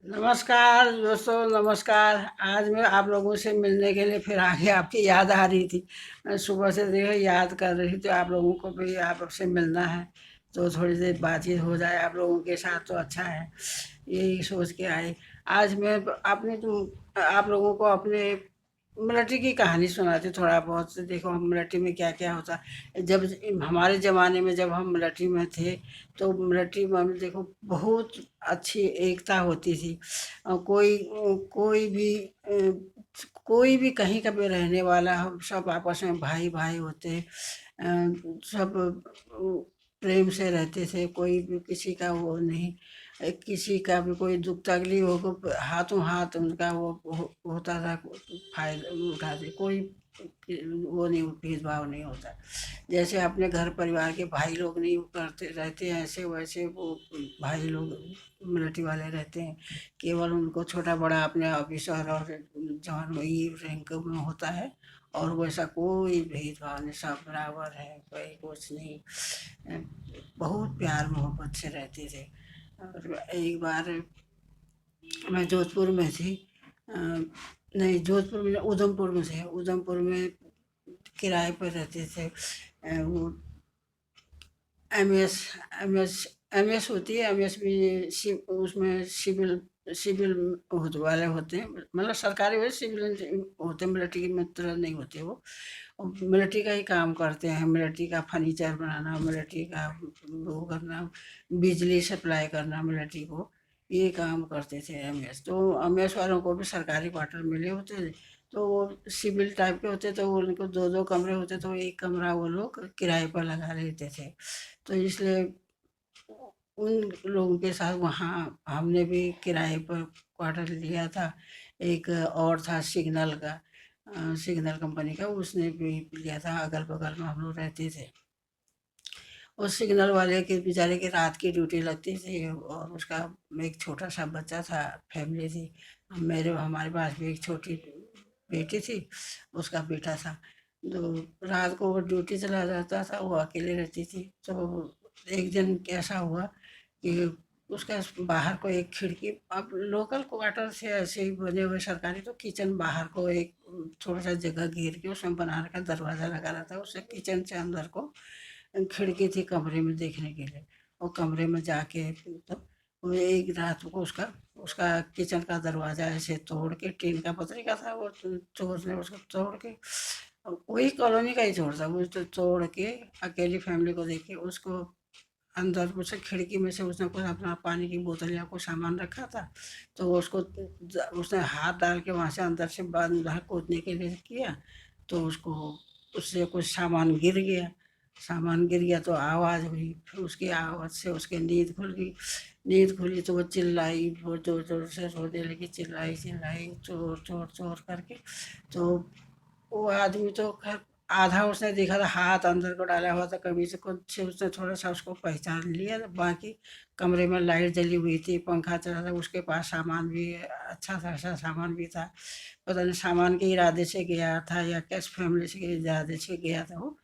नमस्कार दोस्तों, नमस्कार। आज मैं आप लोगों से मिलने के लिए फिर आगे आपकी याद आ रही थी। मैं सुबह से देखो याद कर रही थी आप लोगों को भी आपसे मिलना है, तो थोड़ी देर बातचीत हो जाए आप लोगों के साथ तो अच्छा है। यही सोच के आए। आज मैं अपने तुम आप लोगों को अपने मिलिट्री की कहानी सुनाती थोड़ा बहुत। देखो हम मिलिट्री में क्या क्या होता। जब हमारे ज़माने में जब हम मिलिट्री में थे, तो मिलिट्री में देखो बहुत अच्छी एकता होती थी। कोई भी कोई भी कहीं का भी रहने वाला हो, सब आपस में भाई भाई होते। सब प्रेम से रहते थे, कोई भी किसी का वो नहीं। किसी का भी कोई दुख तकलीफ हो तो हाथों हाथ उनका वो होता था। फायदा उठाते, कोई वो नहीं, भेदभाव नहीं होता। जैसे अपने घर परिवार के भाई लोग नहीं करते रहते हैं, ऐसे वैसे वो भाई लोग मिलिट्री वाले रहते हैं। केवल उनको छोटा बड़ा अपने ऑफिसर और जवान वही रैंक में होता है। और वैसा कोई भेदभाव नहीं, सब बराबर है, कोई कुछ नहीं। बहुत प्यार मोहब्बत से रहते थे। और एक बार मैं जोधपुर में थी। नहीं, जोधपुर में उधमपुर में थे। उधमपुर में किराए पर रहते थे। वो M S M S M S होती है। एम एस भी उसमें सिविल सिविल वाले होते हैं, मतलब सरकारी वही सिविल होते हैं, मिलिट्री की मतलब नहीं होते वो। मिलिट्री का ही काम करते हैं, मिलिट्री का फर्नीचर बनाना, मिलिट्री का वो करना, बिजली सप्लाई करना मिलिट्री को, ये काम करते थे एमएस। तो एमएस वालों को भी सरकारी क्वार्टर मिले होते थे। तो वो सिविल टाइप के होते, तो उनको दो दो कमरे होते, तो एक कमरा वो लोग किराए पर लगा लेते थे। तो इसलिए उन लोगों के साथ वहाँ हमने भी किराए पर क्वार्टर लिया था। एक और था सिग्नल का, सिग्नल कंपनी का, उसने भी लिया था। अगल-बगल में हम लोग रहते थे। उस सिग्नल वाले के बेचारे की रात की ड्यूटी लगती थी, और उसका एक छोटा-सा बच्चा था, फैमिली थी। मेरे हमारे पास भी एक छोटी बेटी थी, उसका बेटा था। तो रात को वो ड्यूटी चला जाता था, वो अकेले रहती थी। तो एक दिन कैसा हुआ कि उसका बाहर को एक खिड़की, अब लोकल क्वार्टर से ऐसे ही बने हुए सरकारी, तो किचन बाहर को एक थोड़ा-सा जगह घेर के उसमें बना रखा, दरवाज़ा लगा रहता है। उससे किचन से अंदर को खिड़की थी कमरे में देखने के लिए। और कमरे में जाके तो वो एक रात को उसका उसका किचन का दरवाज़ा ऐसे तोड़ के, टीन का पतरे का था वो, तो चोर ने उसको तोड़ के, वही कॉलोनी का ही चोर था वो, तो तोड़ के अकेली फैमिली को देख के उसको अंदर उसे खिड़की में से उसने कुछ अपना पानी की बोतल या कुछ सामान रखा था। तो वो उसको उसने हाथ डाल के वहाँ से अंदर से बाहर कूदने के लिए किया। तो उसको उससे कुछ सामान गिर गया तो आवाज़ हुई। फिर उसकी आवाज़ से उसकी नींद खुल गई। नींद खुली तो वो चिल्लाई, बहुत जोर जोर से रोने लगी, चिल्लाई चिल्लाई चोर चोर चोर करके। तो वो आदमी तो खैर आधा उसने देखा था, हाथ अंदर को डाला हुआ था कमीज को से, उसने थोड़ा सा उसको पहचान लिया। बाकी कमरे में लाइट जली हुई थी, पंखा चल रहा था, उसके पास सामान भी अच्छा खासा सामान भी था। पता नहीं सामान के इरादे से गया था या कैश फैमिली से के इरादे से गया था वो।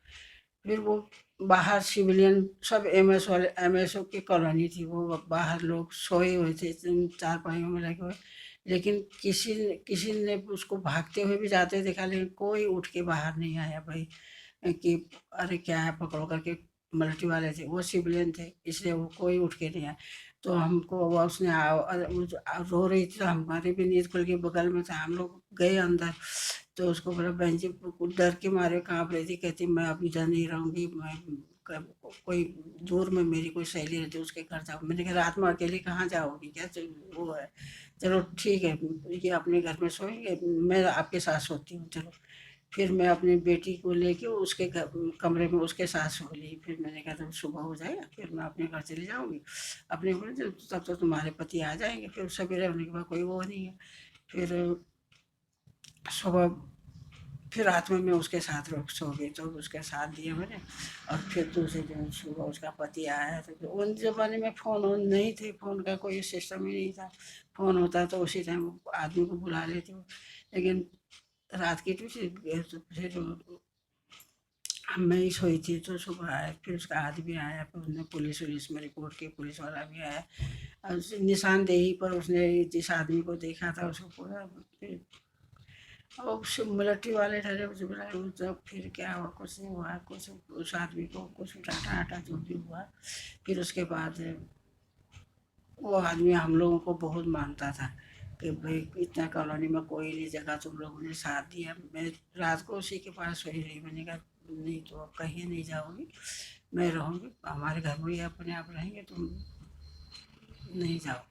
फिर वो बाहर सिविलियन सब एमएस वाले, एमएसओ की कॉलोनी थी वो, बाहर लोग सोए हुए थे चारपाइयों में लगे हुए। लेकिन किसी ने उसको भागते हुए भी जाते देखा, लेकिन कोई उठ के बाहर नहीं आया भाई, कि अरे क्या है पकड़ो करके। मिलिट्री वाले थे, वो सिविलियन थे, इसलिए वो कोई उठ के नहीं आया। तो हमको वो उसने रो रही थी, तो हमारी भी नींद खुल गई, बगल में था, हम लोग गए अंदर। तो उसको बोला, बहन जी डर के मारे काँप रही थी, कहती मैं अब इधर नहीं रहूँगी, मैं कोई दूर में मेरी कोई सहेली रहती है उसके घर जाऊँ। मैंने कहा रात में अकेली कहाँ जाओगी, क्या वो है। चलो ठीक है, ये अपने घर में सोएंगे, मैं आपके साथ सोती हूँ, चलो। फिर मैं अपनी बेटी को लेके उसके कमरे में उसके साथ सो ली। फिर मैंने कहा जब सुबह हो जाएगा फिर मैं अपने घर चली जाऊँगी। अपने बोले तब तो तुम्हारे पति आ जाएंगे, फिर सवेरे होने के बाद कोई वो नहीं है। फिर सुबह फिर रात में मैं उसके साथ सो गई, तो उसके साथ दिए मैंने। और फिर दूसरे दिन सुबह उसका पति आया। तो उन ज़माने में फ़ोन वोन नहीं थे, फ़ोन का कोई सिस्टम ही नहीं था। फ़ोन होता तो उसी टाइम आदमी को बुला लेती हूँ। लेकिन रात की ड्यूटी, तो फिर मैं ही सोई थी, तो सुबह आया, फिर उसका आदमी आया, फिर उसने पुलिस वुलिस में रिपोर्ट की, पुलिस वाला भी आया। निशानदेही पर उसने जिस आदमी को देखा था उसको पूरा फिर और मिलिट्री वाले ठहरे जब फिर क्या हुआ, कुछ नहीं हुआ, कुछ उस आदमी को कुछ डांटा आटा जो भी हुआ। फिर उसके बाद वो आदमी हम लोगों को बहुत मानता था कि भाई इतना कॉलोनी में कोई नहीं जगह, तुम लोगों ने साथ दिया। मैं रात को उसी के पास सोई रही। मैंने कहा नहीं तो अब कहीं नहीं जाऊंगी, मैं रहूंगी हमारे घर में ही, अपने आप रहेंगे, तुम नहीं जाओ।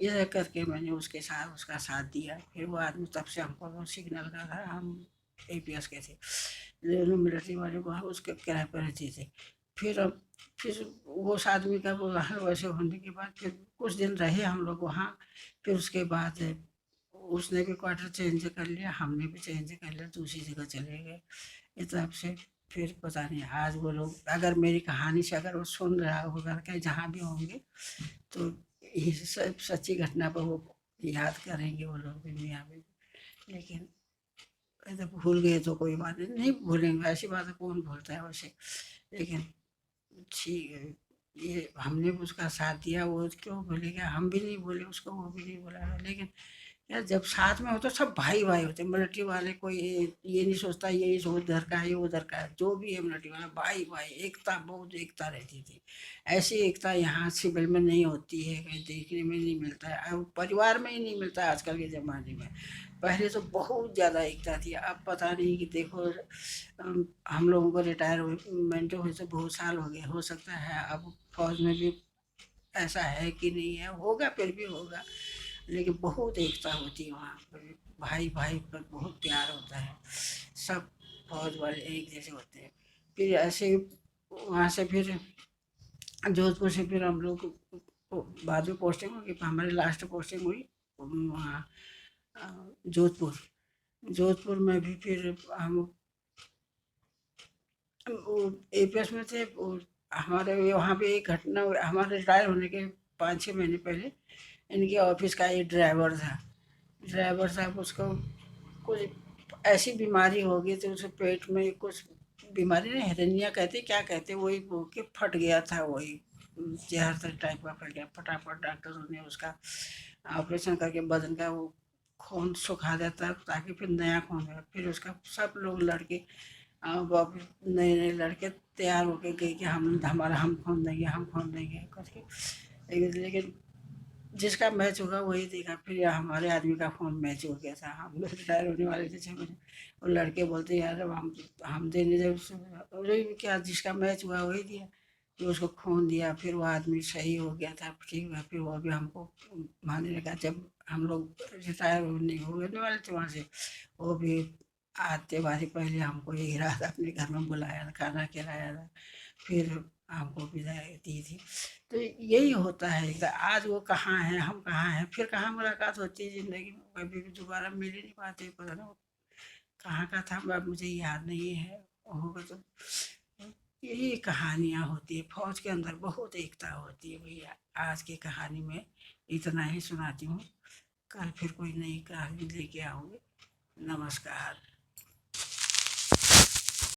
ये करके मैंने उसके साथ उसका साथ दिया। फिर वो आदमी तब से हमको वो सिग्नल का था, हम एपीएस के थे, दोनों मिलिट्री वाले वहाँ उसके किराए पर रहते थे। फिर अब फिर वो उस आदमी का वो वहाँ वैसे होने के बाद फिर कुछ दिन रहे हम लोग वहाँ। फिर उसके बाद उसने भी क्वार्टर चेंज कर लिया, हमने भी चेंज कर लिया, दूसरी जगह चले गए। इस तरह से फिर पता नहीं आज वो लोग अगर मेरी कहानी से अगर वो सुन रहा होगा कहीं जहाँ भी होंगे तो ये सब सच्ची घटना पर वो याद करेंगे वो लोग भी, दुनिया में। लेकिन अगर भूल गए तो कोई बात नहीं, नहीं भूलेंगे, ऐसी बात है कौन भूलता है वैसे। लेकिन ठीक है, ये हमने भी उसका साथ दिया, वो क्यों भूलेगा, हम भी नहीं भूले उसको, वो भी नहीं भूला। लेकिन यार जब साथ में हो तो सब भाई भाई होते हैं। मिलिट्री वाले कोई ये नहीं सोचता ये उधर का है ये उधर का है, जो भी है मिलिट्री वाला भाई भाई, एकता, बहुत एकता रहती थी। ऐसी एकता यहाँ सिविल में नहीं होती है, कहीं देखने में नहीं मिलता है, अब परिवार में ही नहीं मिलता है आजकल के ज़माने में। पहले तो बहुत ज़्यादा एकता थी, अब पता नहीं कि देखो हम लोगों को रिटायरमेंट हुए तो बहुत साल हो गए, हो सकता है अब फौज में भी ऐसा है कि नहीं है, होगा फिर भी होगा। लेकिन बहुत एकता होती है वहाँ पर, भाई भाई पर बहुत प्यार होता है, सब फौज वाले एक जैसे होते हैं। फिर ऐसे वहाँ से फिर जोधपुर से फिर हम लोग बाद में पोस्टिंग हुई, हमारी लास्ट पोस्टिंग हुई वहाँ जोधपुर। जोधपुर में भी फिर हम एपीएस में थे। हमारे वहाँ पे एक घटना हमारे रिटायर होने के 5-6 महीने पहले इनके ऑफिस का एक ड्राइवर था। ड्राइवर साहब उसको कुछ ऐसी बीमारी हो गई थी, उसे पेट में कुछ बीमारी नहीं, हेरेनिया कहते क्या कहते, वही हो के फट गया था, वही जहर टाइप का फट गया। फटाफट डॉक्टरों ने उसका ऑपरेशन करके बदन का वो खून सुखा देता ताकि फिर नया खून हो। फिर उसका सब लोग लड़के वापस नए नए लड़के तैयार होके गए कि हम खून देंगे, हम खून देंगे करके। लेकिन जिसका मैच होगा वही देखा। फिर यार हमारे आदमी का फोन मैच हो गया था, हम लोग रिटायर होने वाले थे 6 महीने। और लड़के बोलते यार अब हम देने जब क्या जिसका मैच हुआ वही दिया। फिर उसको खून दिया, फिर वो आदमी सही हो गया था, ठीक हुआ। फिर वो भी हमको मानने लगा। जब हम लोग रिटायर होने होने वाले थे वहाँ से, वो भी आते बारी पहले हमको यही रात अपने घर में बुलाया था, खाना खिलाया था, फिर हमको विदाई दी थी। तो यही होता है कि आज वो कहाँ है, हम कहाँ हैं, फिर कहाँ मुलाकात होती है ज़िंदगी में, कभी भी दोबारा मिल ही नहीं पाते। पता नहीं वो कहाँ का था, अब मुझे याद नहीं है, होगा तो। यही कहानियाँ होती है फौज के अंदर, बहुत एकता होती है भैया। आज की कहानी में इतना ही सुनाती हूँ, कल फिर कोई नई कहानी लेके आऊँगी। नमस्कार।